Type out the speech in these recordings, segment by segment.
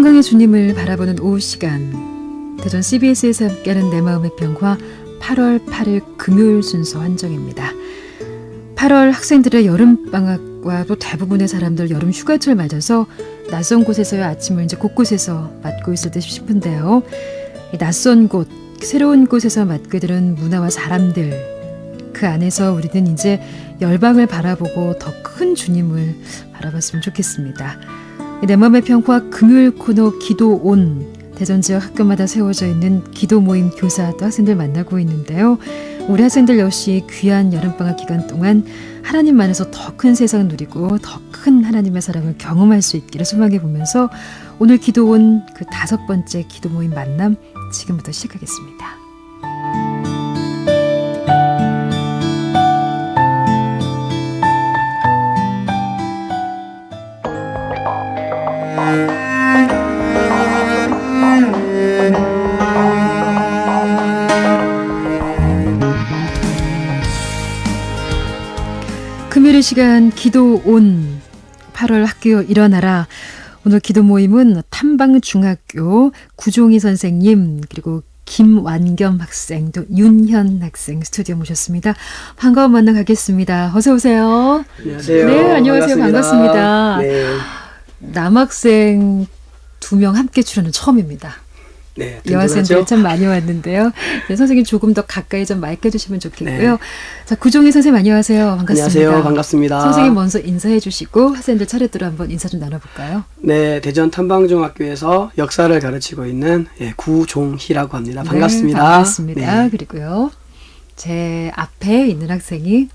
평강의 주님을 바라보는 오후 시간, 대전 CBS에서 함께하는 내 마음의 평화 8월 8일 금요일 순서 한정입니다. 8월 학생들의 여름방학과 또 대부분의 사람들 여름 휴가철 맞아서 낯선 곳에서의 아침을 이제 곳곳에서 맞고 있을 듯 싶은데요. 이 낯선 곳, 새로운 곳에서 맞게 되는 문화와 사람들, 그 안에서 우리는 이제 열방을 바라보고 더 큰 주님을 바라봤으면 좋겠습니다. 내 맘의 평화 금요일 코너 기도 온, 대전 지역 학교마다 세워져 있는 기도 모임 교사 또 학생들 만나고 있는데요. 우리 학생들 역시 귀한 여름방학 기간 동안 하나님 안에서 더 큰 세상 누리고 더 큰 하나님의 사랑을 경험할 수 있기를 소망해 보면서 오늘 기도 온 그 5번째 기도 모임 만남 지금부터 시작하겠습니다. 금요일 시간 기도 온 8월 학교 일어나라. 오늘 기도 모임은 탐방중학교 구종희 선생님 그리고 김완겸 학생 또 윤현 학생 스튜디오 모셨습니다. 반가운 만나 가겠습니다. 어서 오세요. 안녕하세요. 네, 안녕하세요. 반갑습니다. 네. 남학생 2명 함께 출연은 처음입니다. 네, 여학생들 참 많이 왔는데요. 네, 선생님 조금 더 가까이 좀 마이크 해주시면 좋겠고요. 네. 자, 구종희 선생님 안녕하세요. 반갑습니다. 안녕하세요. 반갑습니다. 선생님 먼저 인사해 주시고 학생들 차례대로 한번 인사 좀 나눠볼까요? 네, 대전 탐방중학교에서 역사를 가르치고 있는 구종희라고 합니다. 반갑습니다. 네, 반갑습니다. 네. 그리고요. 제 앞에 있는 학생이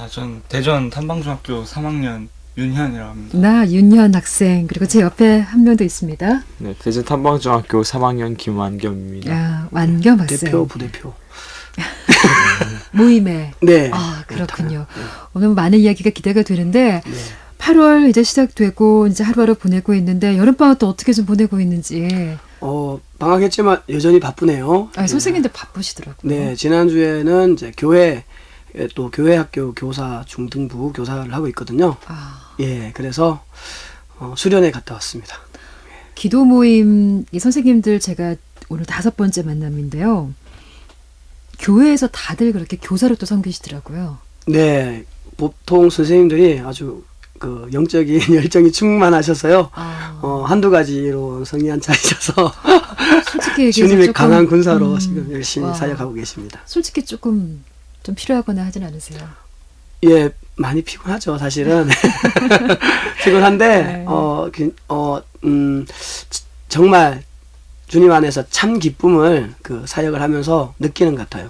전 대전 탐방중학교 3학년 윤현이라고 합니다. 나 윤현 학생 그리고 제 옆에 한 명 더 있습니다. 네, 대전 탐방중학교 3학년 김완겸입니다. 야, 완겸 학생. 대표, 부대표. 모임에. 네. 아, 그렇군요. 오늘 많은 이야기가 기대가 되는데 네. 8월 이제 시작되고 이제 하루하루 보내고 있는데 여름방학 또 어떻게 좀 보내고 있는지. 방학했지만 여전히 바쁘네요. 아, 선생님들 바쁘시더라고요. 네, 지난주에는 이제 교회 학교 교사 중등부 교사를 하고 있거든요. 아, 예, 그래서 수련회 갔다 왔습니다. 기도 모임 이 선생님들 제가 오늘 5번째 만남인데요. 교회에서 다들 그렇게 교사로 또 섬기시더라고요. 네, 보통 선생님들이 아주 그 영적인 열정이 충만하셔서요. 아, 한두 가지로 성리 안 차리셔서 솔직히 얘기해서 주님의 조금, 강한 군사로 지금 열심히 와. 사역하고 계십니다. 솔직히 조금 좀 필요하거나 하진 않으세요? 예, 많이 피곤하죠, 사실은. 피곤한데, 네. 정말 주님 안에서 참 기쁨을 그 사역을 하면서 느끼는 것 같아요.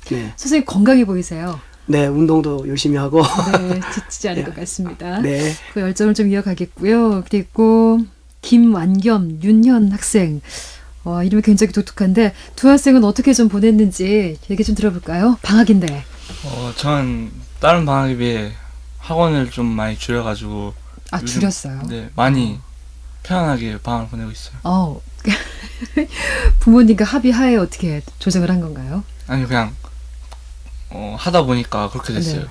네. 선생님 건강해 보이세요. 네, 운동도 열심히 하고. 네, 지치지 않을 것 같습니다. 네. 그 열정을 좀 이어가겠고요. 그리고 김완겸, 윤현 학생. 이름이 굉장히 독특한데 두 학생은 어떻게 좀 보냈는지 얘기 좀 들어볼까요? 방학인데. 전 다른 방학에 비해 학원을 좀 많이 줄여가지고 아, 요즘, 줄였어요? 네, 많이 편안하게 방학을 보내고 있어요. 부모님과 합의하에 어떻게 조정을 한 건가요? 아니 그냥 하다 보니까 그렇게 됐어요. 네.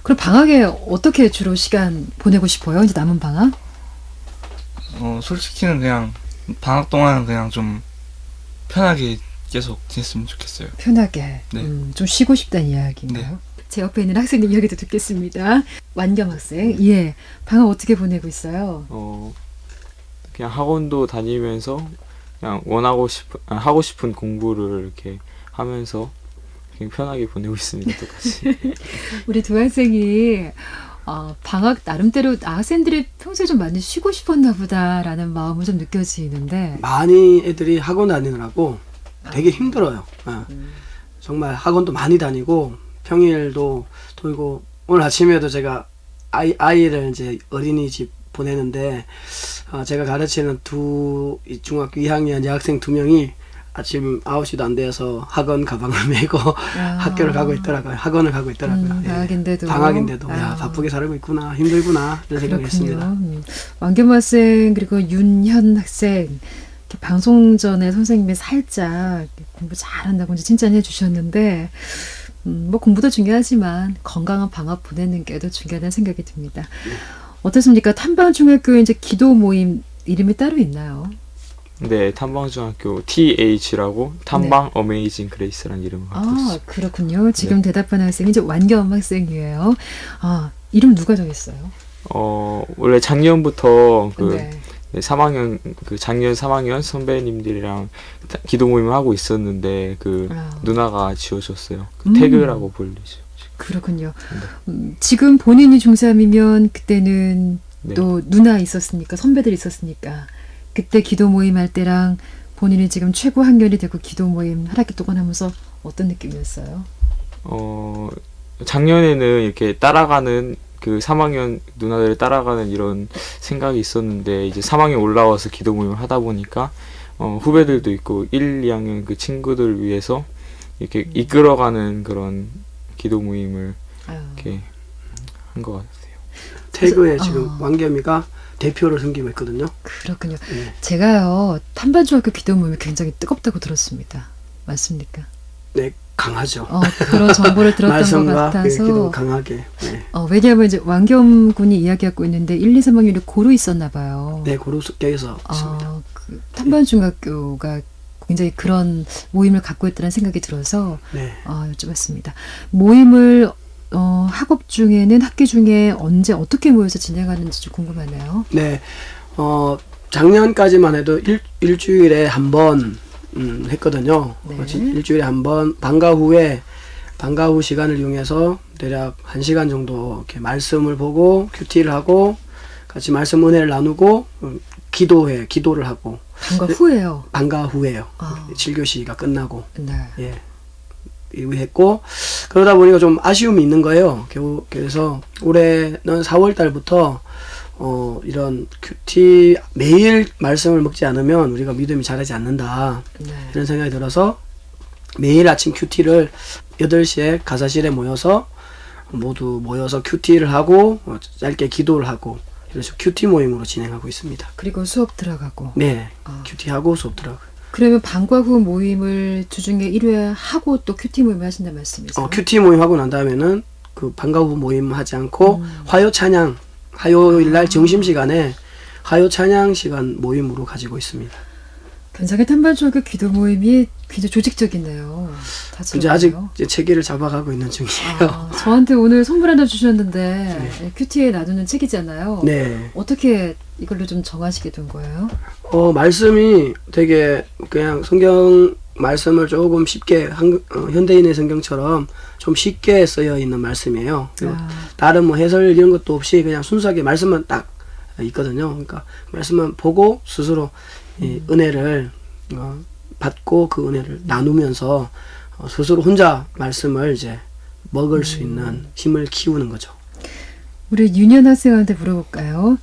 그럼 방학에 어떻게 주로 시간 보내고 싶어요? 이제 남은 방학? 솔직히는 그냥 방학 동안은 그냥 좀 편하게 계속 지냈으면 좋겠어요. 편하게. 네. 좀 쉬고 싶다는 이야기인가요? 제 옆에 있는 학생님 이야기도 듣겠습니다. 완겸 학생. 예. 방학 어떻게 보내고 있어요? 그냥 학원도 다니면서 그냥 하고 싶은 공부를 이렇게 하면서 그냥 편하게 보내고 있습니다. 똑같이. 우리 두 학생이 방학 나름대로 학생들이 평소에 좀 많이 쉬고 싶었나 보다라는 마음은 좀 느껴지는데 많이 애들이 학원 다니느라고 되게 힘들어요. 정말 학원도 많이 다니고 평일도 돌고 오늘 아침에도 제가 아이를 이제 어린이집 보내는데 제가 가르치는 중학교 2학년 여학생 2명이 아침 9시도 안 돼서 학원 가방을 메고 학교를 가고 있더라고요. 학원을 가고 있더라고요. 예. 방학인데도. 야, 바쁘게 살고 있구나, 힘들구나, 이런 생각을 했습니다. 완겸 학생, 그리고 윤현 학생, 이렇게 방송 전에 선생님이 살짝 공부 잘한다고 이제 칭찬해 주셨는데, 뭐 공부도 중요하지만 건강한 방학 보내는 게 더 중요하다는 생각이 듭니다. 어떻습니까? 탐방중학교에 이제 기도 모임 이름이 따로 있나요? 네, 탐방중학교 TH라고 탐방 어메이징 그레이스라는 이름을 갖고 아, 있어요. 그렇군요. 지금 대답하는 학생이 이제 완겸 학생이에요. 아, 이름 누가 정했어요? 원래 작년부터 그 네. 네, 3학년 그 작년 3학년 선배님들이랑 기도 모임을 하고 있었는데 그 아. 누나가 지어줬어요. 그 음. 태그라고 불리죠. 그렇군요. 네. 지금 본인이 중3이면 그때는 네. 또 누나 있었으니까 선배들 있었으니까 그때 기도 모임 할 때랑 본인이 지금 최고 학년이 되고 기도 모임 하락기 동안 하면서 어떤 느낌이었어요? 작년에는 이렇게 따라가는 그 3학년 누나들을 따라가는 이런 생각이 있었는데 이제 3학년 올라와서 기도 모임을 하다 보니까 후배들도 있고 1, 2학년 그 친구들 위해서 이렇게 이끌어가는 그런 기도 모임을 아유. 이렇게 한 것 같아요. 태그에 그래서- 지금 왕겸이가 대표를 섬기고 있거든요. 그렇군요. 네. 제가요 탄반중학교 기도 모임이 굉장히 뜨겁다고 들었습니다. 맞습니까? 네, 강하죠. 그런 정보를 들었던 것 말씀과 그 기도 같아서 강하게. 네, 왜냐하면 이제 왕겸 군이 이야기하고 있는데 1, 2, 3학년이 고루 있었나 봐요. 네 고루숙교에서 있습니다. 그 탄반중학교가 굉장히 그런 모임을 갖고 있다는 생각이 들어서 네. 여쭤봤습니다. 모임을 학업 중에는 학기 중에 언제 어떻게 모여서 진행하는지 좀 궁금하네요. 네, 작년까지만 해도 일주일에 한 번 했거든요. 네. 일주일에 한 번 방과 후 시간을 이용해서 대략 1시간 정도 이렇게 말씀을 보고 큐티를 하고 같이 말씀 은혜를 나누고 기도를 하고 방과 후에요. 방과 후에요. 아. 7교시가 끝나고 네. 예. 했고 그러다 보니까 좀 아쉬움이 있는 거예요. 그래서 올해는 4월 달부터 이런 큐티 매일 말씀을 먹지 않으면 우리가 믿음이 자라지 않는다. 네. 이런 생각이 들어서 매일 아침 큐티를 8시에 가사실에 모여서 모두 모여서 큐티를 하고 짧게 기도를 하고 이런 식으로 큐티 모임으로 진행하고 있습니다. 그리고 수업 들어가고. 네. 아. 큐티하고 수업 들어가고. 그러면 방과 후 모임을 주중에 1회 하고 또 큐티 모임을 하신다는 말씀이세요? 큐티 모임 하고 난 다음에는 그 방과 후 모임 하지 않고 화요 찬양 화요일 날 점심 시간에 화요 찬양 시간 모임으로 가지고 있습니다. 굉장히 탄반중학교 기도 모임이 굉장히 조직적이네요. 이제 아직 이제 체계를 잡아가고 있는 중이에요. 저한테 오늘 선물 하나 주셨는데 큐티에 놔두는 책이잖아요. 네. 어떻게 이걸로 좀 정하시게 된 거예요? 말씀이 되게 그냥 성경 말씀을 조금 쉽게 현대인의 성경처럼 좀 쉽게 쓰여 있는 말씀이에요. 그리고 다른 뭐 해설 이런 것도 없이 그냥 순수하게 말씀만 딱 있거든요. 그러니까 말씀만 보고 스스로 이 은혜를 받고 그 은혜를 나누면서 스스로 혼자 말씀을 이제 먹을 수 있는 힘을 키우는 거죠. 우리 윤현 학생한테 물어볼까요?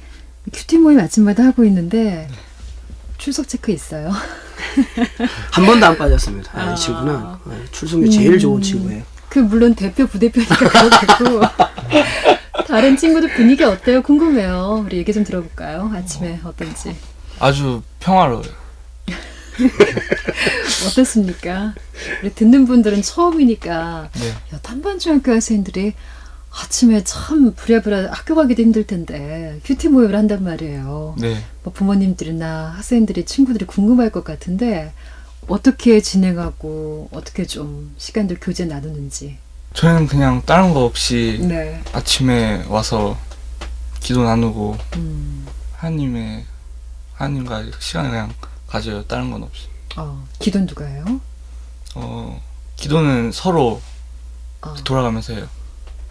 큐티 모임 아침마다 하고 있는데 출석 체크 있어요? 한 번도 안 빠졌습니다. 이 친구는 출석률 제일 좋은 친구예요. 물론 대표 부대표니까 그렇겠고 다른 친구들 분위기 어때요? 궁금해요. 우리 얘기 좀 들어볼까요? 아침에 어떤지. 아주 평화로워요. 어떻습니까? 우리 듣는 분들은 처음이니까 네. 야, 탄반중학교 학생들이 아침에 참 부랴부랴 학교 가기도 힘들 텐데 큐티 모임을 한단 말이에요. 네. 뭐 부모님들이나 학생들이 친구들이 궁금할 것 같은데 어떻게 진행하고 어떻게 좀 시간들 교제 나누는지. 저희는 그냥 다른 거 없이 네. 아침에 와서 기도 나누고 음. 하나님과 시간을 그냥 가져요. 다른 건 없이. 기도는 누가 해요? 기도는 서로 돌아가면서 해요.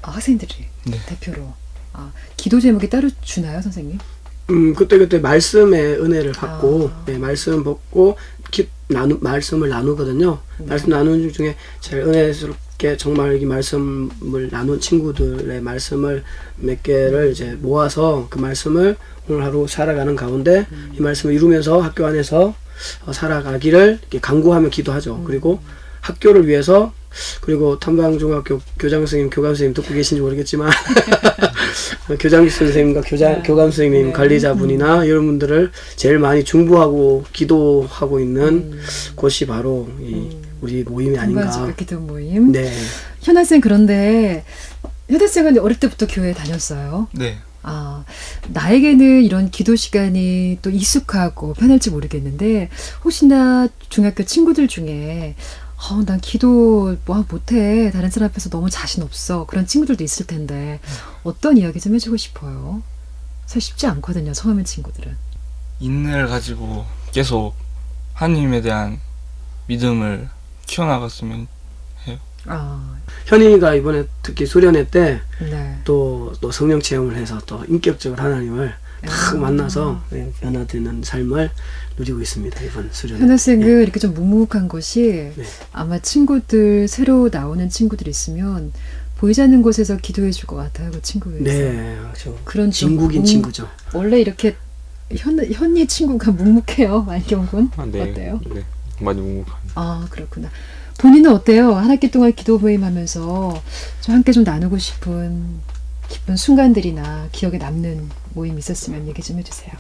학생들이 네. 대표로. 기도 제목이 따로 주나요, 선생님? 그때 말씀의 은혜를 받고 아. 네, 말씀 받고 말씀을 나누거든요. 말씀 나누는 중에 제일 은혜스럽게 정말 이 말씀을 나눈 친구들의 말씀을 몇 개를 이제 모아서 그 말씀을 오늘 하루 살아가는 가운데 이 말씀을 이루면서 학교 안에서 살아가기를 이렇게 간구하며 기도하죠. 그리고 학교를 위해서 그리고 탐방중학교 교장 선생님, 교감 선생님 듣고 계신지 모르겠지만 교장 선생님과 교감 선생님, 관리자분이나 이런 분들을 제일 많이 중보하고 기도하고 있는 곳이 바로 우리 모임이 아닌가. 탄반중학교 기도 모임. 네. 현 학생 그런데 현 학생은 어릴 때부터 교회 다녔어요. 네. 아, 나에게는 이런 기도 시간이 또 익숙하고 편할지 모르겠는데 혹시나 중학교 친구들 중에 난 기도 뭐 못해. 다른 사람 앞에서 너무 자신 없어. 그런 친구들도 있을 텐데 어떤 이야기 좀 해주고 싶어요. 사실 쉽지 않거든요. 처음인 친구들은. 인내를 가지고 계속 하나님에 대한 믿음을 키워나갔으면 해요. 아, 현이가 이번에 특히 수련회 때 네. 또 성령 체험을 해서 또 인격적으로 하나님을 딱 아. 만나서 변화되는 삶을 누리고 있습니다. 이번 수련회. 현학생은 이렇게 좀 묵묵한 것이 네. 아마 친구들 새로 나오는 친구들 있으면 보이지 않는 곳에서 기도해 줄 것 같아요. 그 친구에서. 네, 아주 그런 좀 진국인 친구죠. 원래 이렇게 현이 친구가 묵묵해요. 안경군 네. 어때요? 네. 많이 묵묵합니다. 아 그렇구나. 본인은 어때요? 한 학기 동안 기도 모임 하면서 좀 함께 좀 나누고 싶은 기쁜 순간들이나 기억에 남는 모임 있었으면 얘기 좀 해주세요.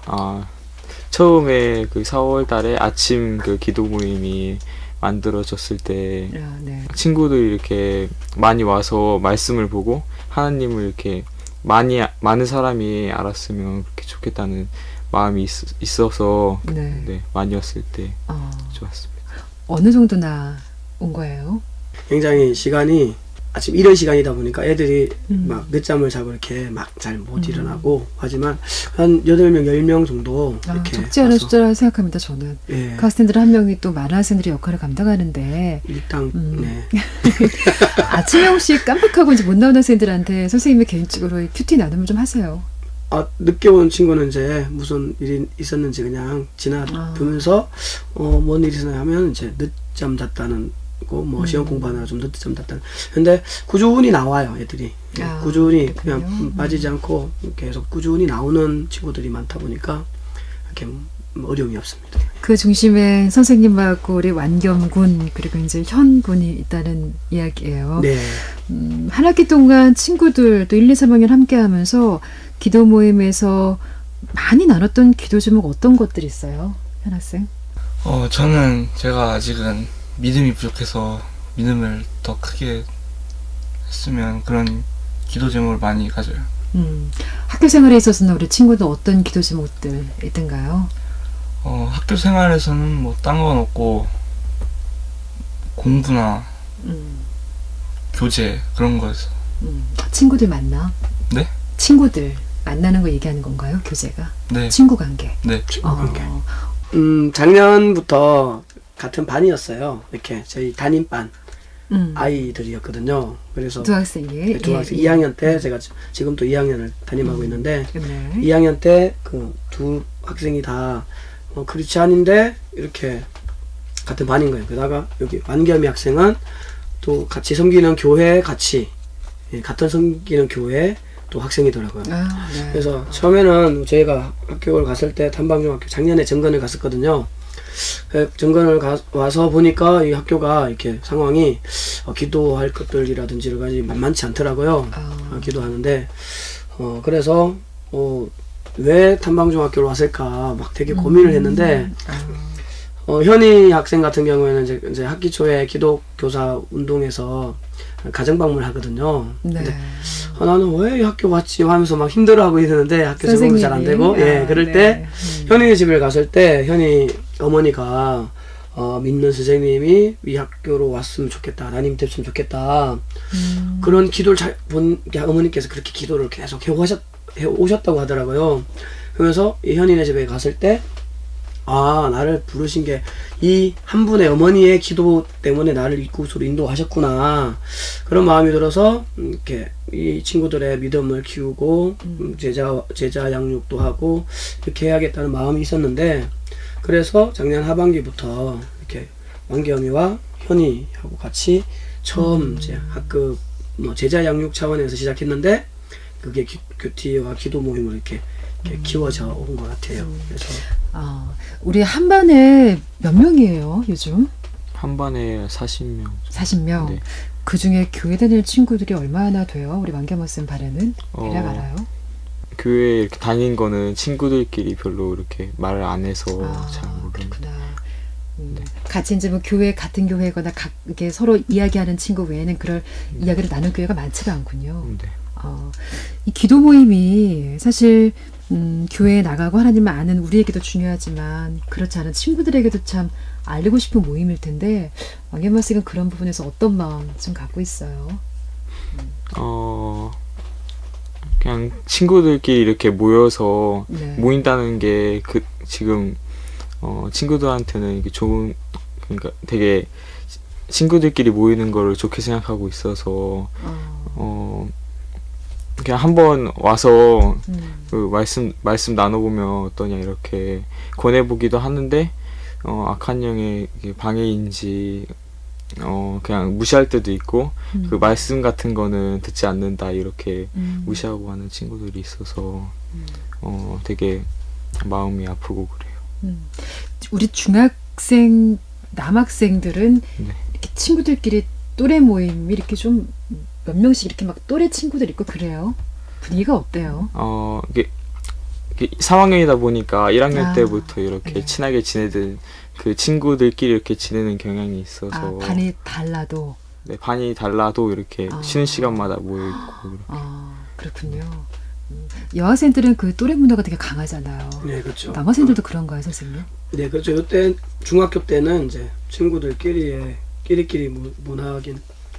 처음에 그 4월 달에 아침 그 기도 모임이 만들어졌을 때 아, 네. 친구들이 이렇게 많이 와서 말씀을 보고 하나님을 이렇게 많은 사람이 알았으면 그렇게 좋겠다는 마음이 있어서 네. 네, 많이 왔을 때 어, 좋았습니다. 어느 정도나 온 거예요? 굉장히 시간이 아침 이런 시간이다 보니까 애들이 막 음. 늦잠을 자고 이렇게 막 잘 못 일어나고 하지만 한 8명, 10명 정도 아, 이렇게 적지 않은 와서, 숫자라 생각합니다. 저는 예, 그 학생들 한 명이 또 많은 학생들의 역할을 감당하는데 일당 네. 아침에 혹시 깜빡하고 이제 못 나오는 학생들한테 선생님이 개인적으로 큐티 나눔을 좀 하세요. 늦게 온 친구는 이제 무슨 일이 있었는지 그냥 지나보면서 뭔 일이 있었나 하면 이제 늦잠 잤다는 거 뭐 시험 공부하느라 좀 늦잠 잤다는. 근데 꾸준히 나와요 애들이. 아, 꾸준히 그렇군요. 그냥 빠지지 않고 계속 꾸준히 나오는 친구들이 많다 보니까 이렇게 어려움이 없습니다. 그 중심에 선생님하고 우리 완겸군 그리고 이제 현군이 있다는 이야기예요. 네. 한 학기 동안 친구들 또 1, 2, 3학년 함께 하면서 기도 모임에서 많이 나눴던 기도 제목 어떤 것들이 있어요? 현 학생? 저는 제가 아직은 믿음이 부족해서 믿음을 더 크게 했으면 그런 기도 제목을 많이 가져요. 학교 생활에 있어서는 우리 친구들 어떤 기도 제목들 있던가요? 학교 생활에서는 뭐 딴 건 없고 공부나 음, 교재 그런 거에서. 친구들 만나? 네? 친구들 만나는 거 얘기하는 건가요? 교재가? 네. 친구 관계. 네. 친구 관계. 어, 작년부터 같은 반이었어요. 이렇게 저희 담임반 아이들이었거든요. 그래서 두 학생이. 중학생 2학년 때 제가 지금도 2학년을 담임하고 있는데 네. 2학년 때 그 두 학생이 다 크리스찬인데 이렇게 같은 반인 거예요. 게다가 여기 완겸이 학생은 또 같이 섬기는 교회 같이 같은 섬기는 교회 또 학생이더라고요. 아, 네. 그래서 처음에는 저희가 학교를 갔을 때 탐방중학교 작년에 정근을 갔었거든요. 정근을 와서 보니까 이 학교가 이렇게 상황이 기도할 것들이라든지 여러 가지 만만치 않더라고요. 기도하는데 그래서 왜 탐방중학교를 왔을까 막 되게 고민을 했는데 현희 학생 같은 경우에는 이제 학기 초에 기독교사 운동에서 가정방문을 하거든요. 네. 근데 나는 왜 이 학교 왔지 하면서 막 힘들어하고 있는데 학교 적응이 잘 안 되고 그럴 때 현희 집을 갔을 때 현희 어머니가 믿는 선생님이 이 학교로 왔으면 좋겠다, 담임 됐으면 좋겠다 그런 기도를 잘 본 어머니께서 그렇게 기도를 계속 해오셨다고 하더라고요. 그러면서 이 현이네 집에 갔을 때 나를 부르신 게 이 한 분의 어머니의 기도 때문에 나를 이곳으로 인도하셨구나. 그런 마음이 들어서 이렇게 이 친구들의 믿음을 키우고 제자 양육도 하고 이렇게 해야겠다는 마음이 있었는데 그래서 작년 하반기부터 이렇게 완겸이와 현이하고 같이 처음 이제 학급 제자 양육 차원에서 시작했는데 그게 큐티와 기도 모임으로 이렇게 키워져 온 것 같아요. 그래서 우리 한 반에 몇 명이에요, 요즘? 한 반에 40명. 40명. 네. 그 중에 교회 다니는 친구들이 얼마나 돼요? 우리 완겸쌤 반에는? 대략 알아요? 교회 이렇게 다닌 거는 친구들끼리 별로 이렇게 말을 안 해서 잘 모르는. 그렇구나. 같이 이제 뭐 교회 같은 교회거나 이렇게 서로 이야기하는 친구 외에는 그럴 이야기를 나눌 교회가 많지가 않군요. 네. 이 기도 모임이 사실 교회에 나가고 하나님을 아는 우리에게도 중요하지만 그렇지 않은 친구들에게도 참 알리고 싶은 모임일 텐데 왕겸 학생은 그런 부분에서 어떤 마음 좀 갖고 있어요? 그냥 친구들끼리 이렇게 모여서 네. 모인다는 게 지금 친구들한테는 이게 좋은, 그러니까 되게 친구들끼리 모이는 거를 좋게 생각하고 있어서 그냥 한번 와서 그 말씀 나눠보면 어떠냐 이렇게 권해보기도 하는데 악한 영의 이게 방해인지 그냥 무시할 때도 있고 그 말씀 같은 거는 듣지 않는다 이렇게 무시하고 하는 친구들이 있어서 되게 마음이 아프고 그래요. 우리 중학생 남학생들은 네. 이렇게 친구들끼리 또래 모임이 이렇게 좀 몇 명씩 이렇게 막 또래 친구들 있고 그래요? 분위기가 어때요? 이게 3학년이다 보니까 1학년 아, 때부터 이렇게 네. 친하게 지내던 그 친구들끼리 이렇게 지내는 경향이 있어서 반이 달라도 네, 반이 달라도 이렇게 아. 쉬는 시간마다 모여 있고 그렇군요. 여학생들은 그 또래 문화가 되게 강하잖아요. 네, 그렇죠. 남학생들도 그런가요, 선생님? 네, 그렇죠. 이때 중학교 때는 이제 친구들끼리의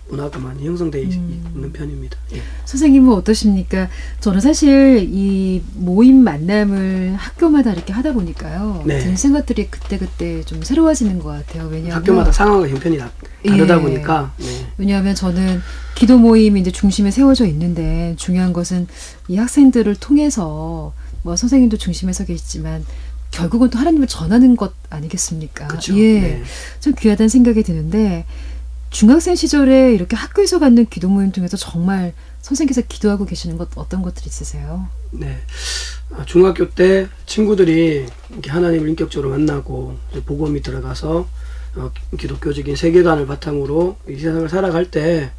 문화가 많이 형성돼 있는 편입니다. 예. 선생님은 어떠십니까? 저는 사실 이 모임 만남을 학교마다 이렇게 하다 보니까요. 네. 드는 생각들이 그때그때 좀 새로워지는 것 같아요. 왜냐하면 학교마다 상황과 형편이 다르다 예. 보니까 네. 왜냐하면 저는 기도 모임이 이제 중심에 세워져 있는데 중요한 것은 이 학생들을 통해서 뭐 선생님도 중심에 서 계시지만 결국은 또 하나님을 전하는 것 아니겠습니까? 그렇죠. 예, 네. 좀 귀하다는 생각이 드는데 중학생 시절에 이렇게 학교에서 갖는 기도 모임 중에서 정말 선생님께서 기도하고 계시는 것 어떤 것들이 있으세요? 네. 중학교 때 친구들이 이렇게 하나님을 인격적으로 만나고 이제 복음이 들어가서 기독교적인 세계관을 바탕으로 이 세상을 살아갈 때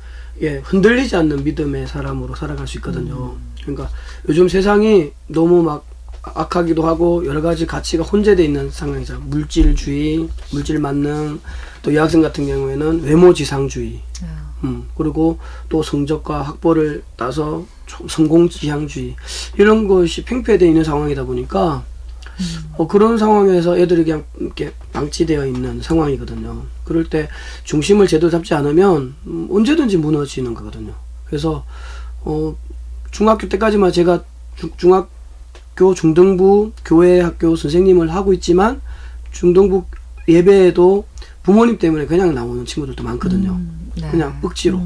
흔들리지 않는 믿음의 사람으로 살아갈 수 있거든요. 그러니까 요즘 세상이 너무 막 악하기도 하고 여러 가지 가치가 혼재되어 있는 상황이죠. 물질주의, 물질 만능, 또 여학생 같은 경우에는 외모지상주의, 그리고 또 성적과 학벌을 따서 성공지향주의 이런 것이 팽배되어 있는 상황이다 보니까 그런 상황에서 애들이 그냥 이렇게 방치되어 있는 상황이거든요. 그럴 때 중심을 제대로 잡지 않으면 언제든지 무너지는 거거든요. 그래서 중학교 때까지만 제가 중학교 중등부 교회 학교 선생님을 하고 있지만 중등부 예배에도 부모님 때문에 그냥 나오는 친구들도 많거든요. 네. 그냥 억지로.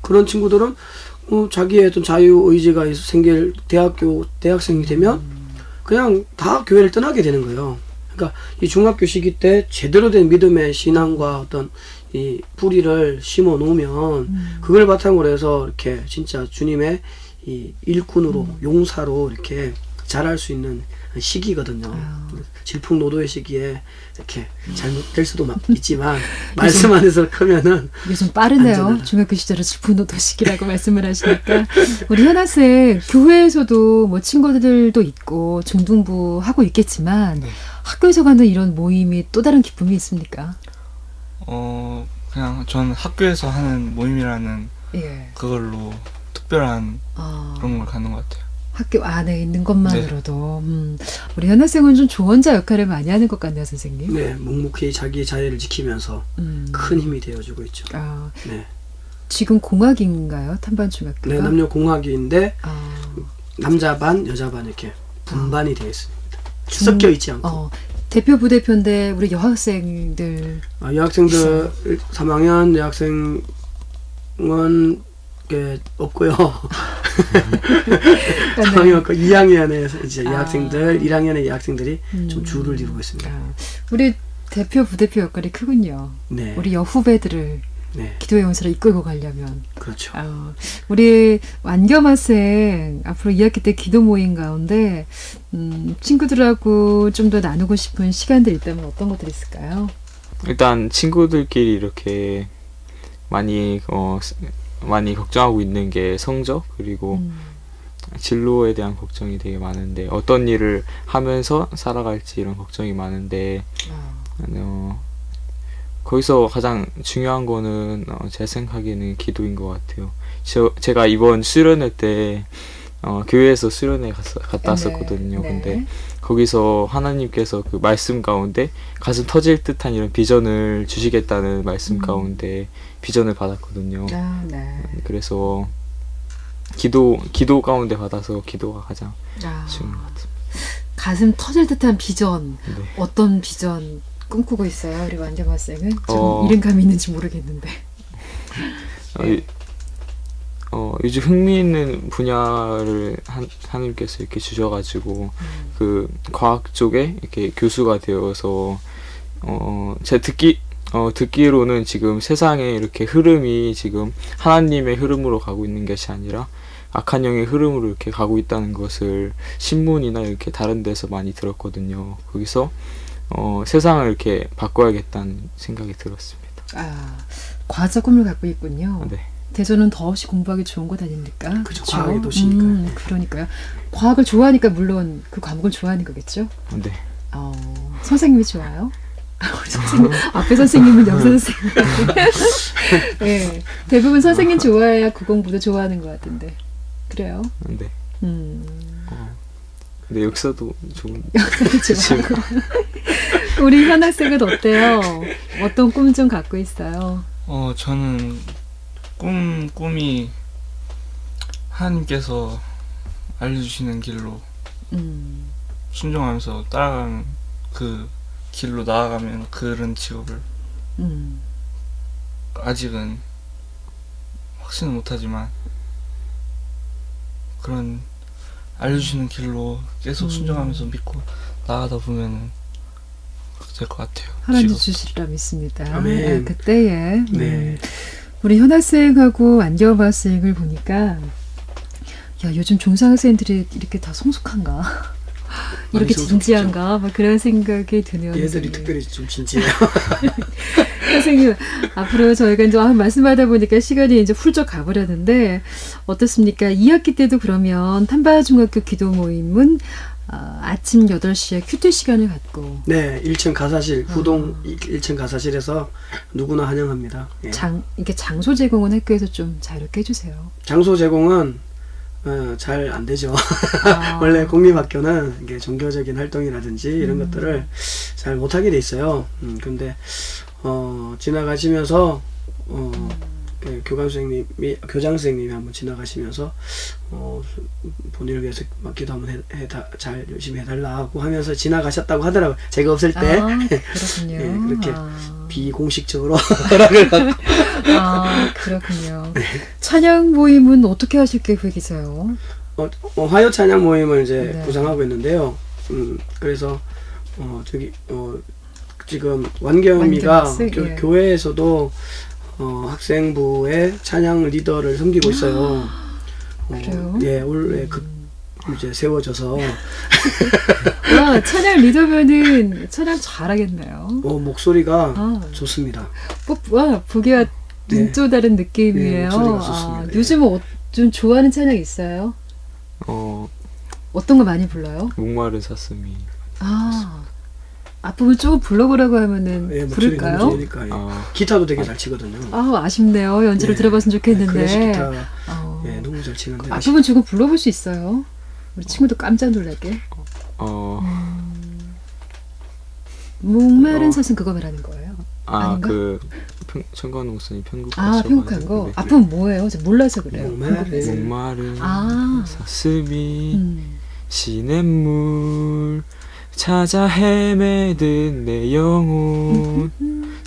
그런 친구들은 자기의 어떤 자유의지가 생길 대학생이 되면 그냥 다 교회를 떠나게 되는 거예요. 그러니까 이 중학교 시기 때 제대로 된 믿음의 신앙과 어떤 이 뿌리를 심어 놓으면 그걸 바탕으로 해서 이렇게 진짜 주님의 이 일꾼으로 용사로 이렇게 자랄 수 있는 시기거든요. 질풍노도의 시기에 이렇게 잘못될 수도 있지만 말씀 안에서 크면은 요즘 빠르네요. 안전하다. 중학교 시절을 질풍노도시기라고 말씀을 하시니까 우리 현학생 교회에서도 뭐 친구들도 있고 중등부 하고 있겠지만 네. 학교에서 갖는 이런 모임이 또 다른 기쁨이 있습니까? 그냥 전 학교에서 하는 모임이라는 예. 그걸로 특별한 그런 걸 갖는 것 같아요. 학교 안에 있는 것만으로도 우리 현학생은 좀 조언자 역할을 많이 하는 것 같네요, 선생님. 네, 묵묵히 자기의 자리를 지키면서 큰 힘이 되어주고 있죠. 네. 지금 공학인가요? 탐반 중학교가? 네, 남녀 공학인데 남자 반, 여자 반 이렇게 분반이 되어 있습니다. 섞여 있지 않고. 대표 부대표인데 우리 여학생들 여학생들 3학년 여학생은 없고요. 3학년 2학년에 이제 여학생들, 1학년의 여학생들이 좀 줄을 이루고 있습니다. 우리 대표 부대표 역할이 크군요. 네. 우리 여후배들을 네. 기도의 용사로 이끌고 가려면. 그렇죠. 우리 완겸 학생 앞으로 2학기 때 기도 모임 가운데 친구들하고 좀 더 나누고 싶은 시간들 있다면 어떤 것들이 있을까요? 일단 친구들끼리 이렇게 많이 걱정하고 있는 게 성적 그리고 진로에 대한 걱정이 되게 많은데 어떤 일을 하면서 살아갈지 이런 걱정이 많은데 거기서 가장 중요한 거는 제 생각에는 기도인 것 같아요. 제가 이번 수련회 때 교회에서 수련회 갔다 왔었거든요. 네. 근데 거기서 하나님께서 그 말씀 가운데 가슴 터질 듯한 이런 비전을 주시겠다는 말씀 가운데 비전을 받았거든요. 아, 네. 그래서 기도 가운데 받아서 기도가 가장 아, 중요한 것 같아요. 가슴 터질 듯한 비전. 네. 어떤 비전 꿈꾸고 있어요? 우리 완전 학생은 좀 어. 이른감이 있는지 모르겠는데. 네. 요즘 흥미있는 분야를 하나님께서 이렇게 주셔가지고 그 과학 쪽에 이렇게 교수가 되어서 제 듣기로는 지금 세상에 이렇게 흐름이 지금 하나님의 흐름으로 가고 있는 것이 아니라 악한 영의 흐름으로 이렇게 가고 있다는 것을 신문이나 이렇게 다른 데서 많이 들었거든요. 거기서 세상을 이렇게 바꿔야겠다는 생각이 들었습니다. 아, 과학자 꿈을 갖고 있군요. 네. 대전은 더없이 공부하기 좋은 곳 아닙니까? 그죠, 그쵸? 과학의 도시니까요. 그러니까요. 과학을 좋아하니까 물론 그 과목을 좋아하는 거겠죠? 네. 선생님이 좋아요? 우리 선생님, 앞에 선생님은 영서 선생님. 네, 대부분 선생님 좋아해야 그 공부도 좋아하는 것 같은데. 그래요? 네. 네, 역사도 좋은. 좋아하고. 우리 현 학생은 어때요? 어떤 꿈 좀 갖고 있어요? 저는 꿈이 하나님께서 알려주시는 길로 음, 순종하면서 따라가는 그 길로 나아가면 그런 직업을 음, 아직은 확신은 못하지만 그런 알려주시는 길로 계속 순종하면서 믿고 나아가다 보면 될 것 같아요. 하나님 직업. 주시리라 믿습니다. 아멘. 그때에 네. 우리 현 학생하고 안경 학생을 보니까 야 요즘 중상학생들이 이렇게 다 성숙한가? 이렇게 성숙했죠. 진지한가? 막 그런 생각이 드네요. 얘들이 선생님. 특별히 좀 진지해요. 선생님 앞으로 저희가 이제 말씀하다 보니까 시간이 이제 훌쩍 가버렸는데 어떻습니까? 2학기 때도 그러면 탄바중학교 기도 모임은 아침 8시에 큐티 시간을 갖고 네, 1층 가사실, 후동 1층 가사실에서 누구나 환영합니다. 예. 이렇게 장소 제공은 학교에서 좀 자유롭게 해주세요. 장소 제공은 잘 안 되죠. 아. 원래 공립학교는 이게 종교적인 활동이라든지 이런 것들을 잘 못하게 돼 있어요. 근데 지나가시면서 그 교장 선생님이 한번 지나가시면서 본인을 위해서 막 기도 한번 잘 열심히 해달라고 하면서 지나가셨다고 하더라고요. 제가 없을 때. 그렇군요. 예, 그렇게 아. 비공식적으로 허락을 받고. 그렇군요. 찬양 모임은 어떻게 하실 계획이세요? 화요 찬양 모임을 이제 네. 구상하고 있는데요. 그래서 지금 완겸이가 완겸학생, 예. 교회에서도 학생부의 찬양 리더를 섬기고 있어요. 그래요? 예, 올해 이제 세워져서 와, 찬양 리더면은 찬양 잘하겠네요. 목소리가 좋습니다. 보기와 네. 또 다른 느낌이에요. 네, 목소리가 좋습니다. 네. 요즘은 좀 좋아하는 찬양 있어요? 어떤 거 많이 불러요? 목마른 사슴이. 앞부분 조금 불러보라고 하면은 예, 목소리 부를까요? 너무 좋으니까 예. 기타도 되게 잘 치거든요. 아쉽네요. 연주를 네. 들어봤으면 좋겠는데. 클래식 기타 어. 너무 잘 치는데 앞부분 조금 불러볼 수 있어요? 우리 친구도 깜짝 놀랄게. 목마른 사슴 그거 말하는 거예요? 아닌가? 천관우 목사님 편곡하셔가지고. 편곡한 거? 네. 앞부분 뭐예요? 제가 몰라서 그래요. 목마른 목마른 아. 사슴이 시냇물 찾아 헤매든 내 영혼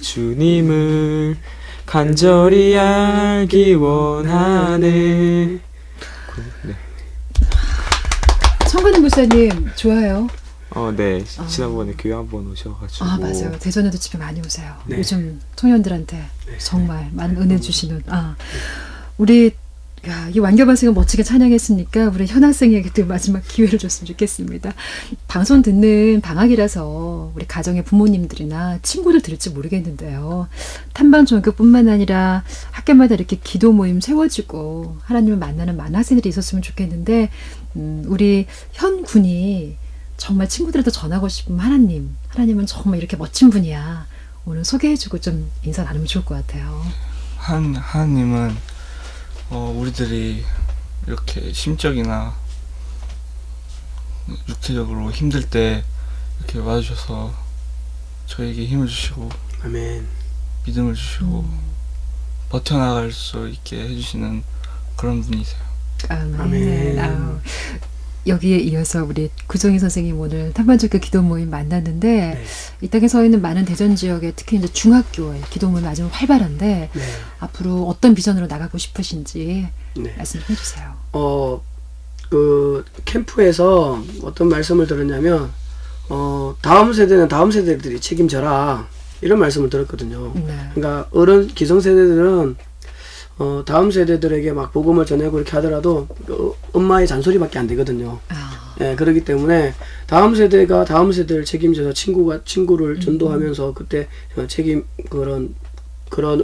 주님을 간절히 알기 원하네. 네. 청관우 목사님 좋아요. 네. 지난번에 교회 한번 오셔가지고. 맞아요. 대전에도 집에 많이 오세요. 네. 요즘 청년들한테 네. 정말 많은 은혜 주시는. 우리 이 완결반생은 멋지게 찬양했으니까 우리 현 학생에게도 마지막 기회를 줬으면 좋겠습니다. 방송 듣는 방학이라서 우리 가정의 부모님들이나 친구들 들을지 모르겠는데요. 탐방 종교뿐만 아니라 학교마다 이렇게 기도 모임 세워지고 하나님을 만나는 많은 학생들이 있었으면 좋겠는데 우리 현 군이 정말 친구들한테 전하고 싶은 하나님은 정말 이렇게 멋진 분이야. 오늘 소개해주고 좀 인사 나누면 좋을 것 같아요. 하나님은 우리들이 이렇게 심적이나 육체적으로 힘들 때 이렇게 와주셔서 저에게 힘을 주시고 아멘. 믿음을 주시고 버텨나갈 수 있게 해주시는 그런 분이세요. 아멘. 아멘. 아우, 여기에 이어서 우리 구정희 선생님 오늘 탐방주교 기도 모임 만났는데 네. 이 땅에 서 있는 많은 대전 지역에 특히 이제 중학교에 기도 모임이 아주 활발한데 네. 앞으로 어떤 비전으로 나가고 싶으신지 네. 말씀 좀 해주세요. 그 캠프에서 어떤 말씀을 들었냐면 다음 세대는 다음 세대들이 책임져라 이런 말씀을 들었거든요. 네. 그러니까 기성세대들은 다음 세대들에게 막 복음을 전하고 이렇게 하더라도 엄마의 잔소리밖에 안 되거든요. 아, 예, 그렇기 때문에 다음 세대가 다음 세대를 책임져서 친구를 전도하면서 그때 그런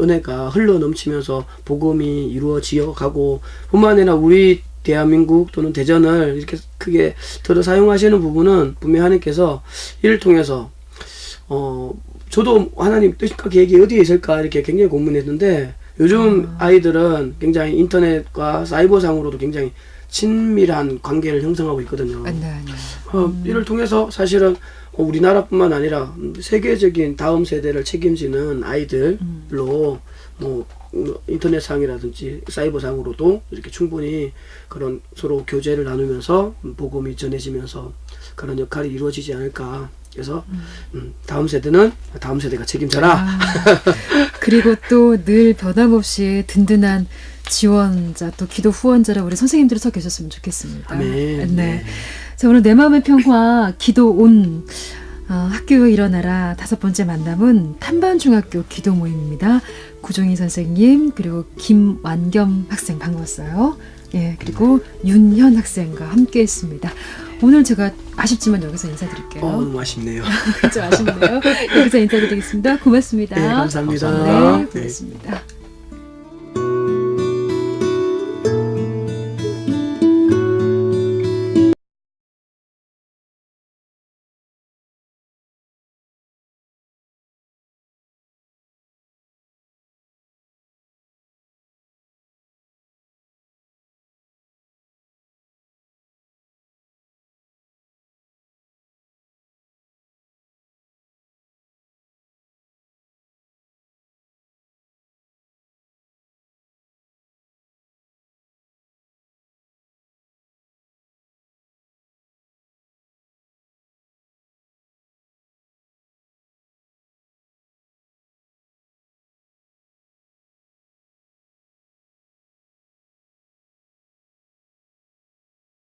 은혜가 흘러 넘치면서 복음이 이루어지어 가고 뿐만 아니라 우리 대한민국 또는 대전을 이렇게 크게 들어 사용하시는 부분은 분명히 하나님께서 이를 통해서 저도 하나님 뜻과 계획이 어디에 있을까 이렇게 굉장히 고민했는데 요즘 아이들은 굉장히 인터넷과 사이버상으로도 굉장히 친밀한 관계를 형성하고 있거든요. 네. 이를 통해서 사실은 우리나라뿐만 아니라 세계적인 다음 세대를 책임지는 아이들로 뭐 인터넷상이라든지 사이버상으로도 이렇게 충분히 그런 서로 교제를 나누면서 복음이 전해지면서 그런 역할이 이루어지지 않을까. 그래서 다음 세대는 다음 세대가 책임져라. 아, 그리고 또 늘 변함없이 든든한 지원자 또 기도 후원자라 우리 선생님들이 서 계셨으면 좋겠습니다. 아멘. 네. 자, 오늘 내 마음의 평화 기도 온 학교에 일어나라 5번째 만남은 탐반중학교 기도 모임입니다. 구종희 선생님 그리고 김완겸 학생 반가웠어요. 예, 그리고 윤현 학생과 함께했습니다. 오늘 제가 아쉽지만 여기서 인사드릴게요. 너무 아쉽네요. 좀 아쉽네요. 여기서 인사드리겠습니다. 고맙습니다. 네, 감사합니다. 네, 네. 고맙습니다.